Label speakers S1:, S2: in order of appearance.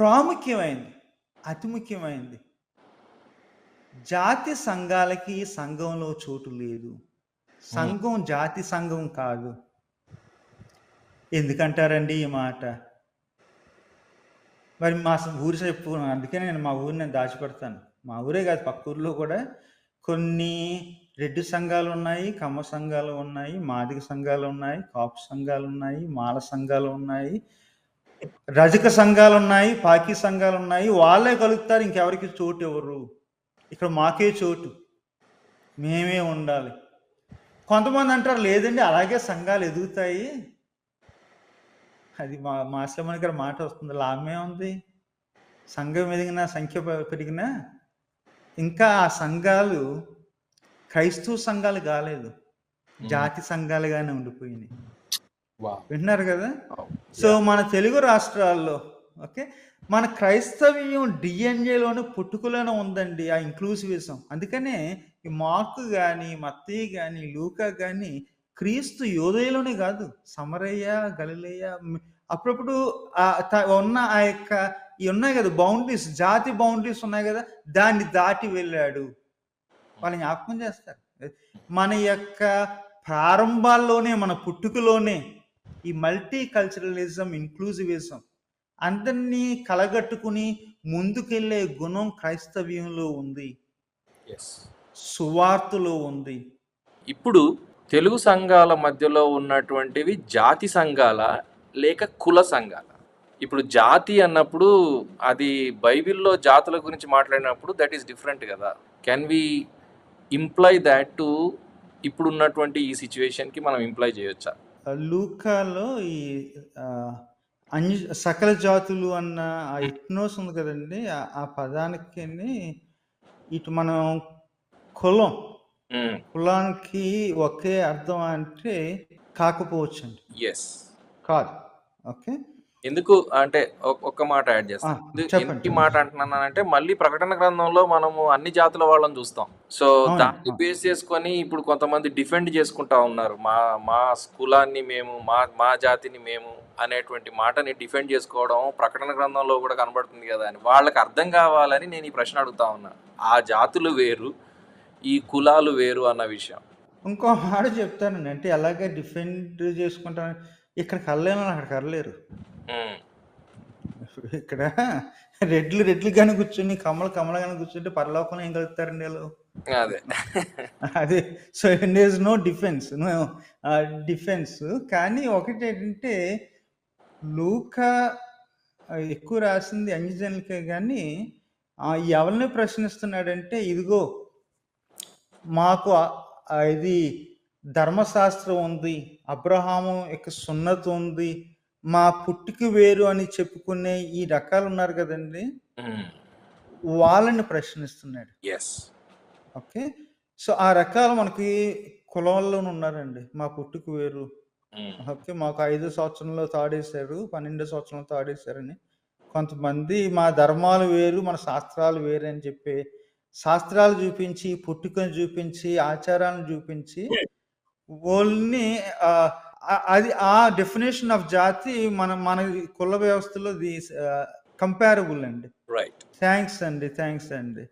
S1: ప్రాముఖ్యమైంది. అతి ముఖ్యమైనది. జాతి సంఘాలకి సంఘంలో చోటు లేదు. సంఘం జాతి సంఘం కాదు. ఎందుకంటారండి ఈ మాట? మరి మా ఊరు చెప్పుకున్నాను. అందుకే నేను మా ఊరిని దాచిపెడతాను. మా ఊరే కాదు, పక్క ఊర్లో కూడా కొన్ని రెడ్డి సంఘాలు ఉన్నాయి, కమ్మ సంఘాలు ఉన్నాయి, మాదిగ సంఘాలు ఉన్నాయి, కాపు సంఘాలు ఉన్నాయి, మాల సంఘాలు ఉన్నాయి, రజక సంఘాలు ఉన్నాయి, పాకి సంఘాలు ఉన్నాయి. వాళ్ళే కలుగుతారు, ఇంకెవరికి చోటు ఎవరు? ఇక్కడ మాకే చోటు, మేమే ఉండాలి. కొంతమంది అంటారు లేదండి అలాగే సంఘాలు ఎదుగుతాయి. అది మా మాస్లమణి గారి మాట వస్తుంది. లాభమే ఉంది. సంఘం ఎదిగినా, సంఖ్య పెరిగినా ఇంకా ఆ సంఘాలు క్రైస్తవ సంఘాలు కాలేదు, జాతి సంఘాలుగానే ఉండిపోయినాయి. వింటున్నారు కదా? సో మన తెలుగు రాష్ట్రాల్లో ఓకే, మన క్రైస్తవ్యం డిఎన్ఏలోనే పుట్టుకలోనే ఉందండి ఆ ఇంక్లూసివిజం. అందుకనే ఈ మార్కు కానీ, మత్తయి కానీ, లూకా కానీ క్రీస్తు యోదయలోనే కాదు, సమరయ్య, గలిలయ, అప్పుడప్పుడు ఉన్న ఆ యొక్క ఇవి ఉన్నాయి కదా బౌండరీస్, జాతి బౌండరీస్ ఉన్నాయి కదా, దాన్ని దాటి వెళ్ళాడు. వాళ్ళని జ్ఞాపకం చేస్తారు. మన యొక్క ప్రారంభాల్లోనే, మన పుట్టుకలోనే ఈ మల్టీ కల్చరలిజం, ఇంక్లూజివిజం అందరినీ కలగట్టుకుని ముందుకెళ్లే గుణం క్రైస్తవ్యంలో ఉంది, సువార్తలో ఉంది.
S2: ఇప్పుడు తెలుగు సంఘాల మధ్యలో ఉన్నటువంటివి జాతి సంఘాల లేక కుల సంఘాల? ఇప్పుడు జాతి అన్నప్పుడు అది బైబిల్లో జాతుల గురించి మాట్లాడినప్పుడు దట్ ఈస్ డిఫరెంట్ కదా. Can we imply that to ఇప్పుడు ఉన్నటువంటి ఈ సిచ్యువేషన్కి మనం ఇంప్లై చేయొచ్చా?
S1: లూకాలో ఈ సకల జాతులు అన్న ఆ ఎట్నోస్ ఉంది కదండి, ఆ పదానికి ఇటు మనం కులానికి ఒకే అర్థం అంటే కాకపోవచ్చండి. కాదు. ఓకే,
S2: ఎందుకు అంటే ఒక్క మాట యాడ్ చేస్తాను. ఎందుకు ఈ మాట అంటున్నానంటే మళ్ళీ ప్రకటన గ్రంథంలో మనము అన్ని జాతుల వాళ్ళని చూస్తాం. సో దాన్ని బేస్ చేసుకొని ఇప్పుడు కొంతమంది డిఫెండ్ చేసుకుంటా ఉన్నారు, మా కులాన్ని మేము, మా జాతిని మేము అనేటువంటి మాటని డిఫెండ్ చేసుకోవడం ప్రకటన గ్రంథంలో కూడా కనబడుతుంది కదా అని. వాళ్ళకి అర్థం కావాలని నేను ఈ ప్రశ్న అడుగుతా ఉన్నా. ఆ జాతులు వేరు, ఈ కులాలు వేరు అన్న విషయం.
S1: ఇంకో మాట చెప్తానండి, అంటే ఎలాగే డిఫెండ్ చేసుకుంటాను, ఇక్కడ కళ్ళేమో అక్కడ కర్లేరు. ఇక్కడ రెడ్లు కానీ కూర్చుని, కమ్మలు కానీ కూర్చుంటే పరలోకంలో ఏం కలుగుతారండి వాళ్ళు? అదే. So there is no defence. కానీ ఒకటి ఏంటంటే లూకా ఎక్కువ రాసింది అన్యజనులకే, కానీ ఎవరిని ప్రశ్నిస్తున్నాడంటే ఇదిగో మాకు ఇది ధర్మశాస్త్రం ఉంది, అబ్రహాము యొక్క సున్నతి ఉంది, మా పుట్టుక వేరు అని చెప్పుకునే ఈ రకాలు ఉన్నారు కదండి, వాళ్ళని ప్రశ్నిస్తున్నాడు. ఓకే, సో ఆ రకాలు మనకి కులంలోనే ఉన్నారండి. మా పుట్టుక వేరు, ఓకే, మాకు 5 సంవత్సరంలో తాడేశారు, 12 సంవత్సరంలో తాడేశారని. కొంతమంది మా ధర్మాలు వేరు, మన శాస్త్రాలు వేరు అని చెప్పి శాస్త్రాలు చూపించి, పుట్టుకను చూపించి, ఆచారాలను చూపించి వాళ్ళని అది ఆ డెఫినేషన్ ఆఫ్ జాతి మన కుల వ్యవస్థలో కంపారబుల్ అండి. థ్యాంక్స్ అండి.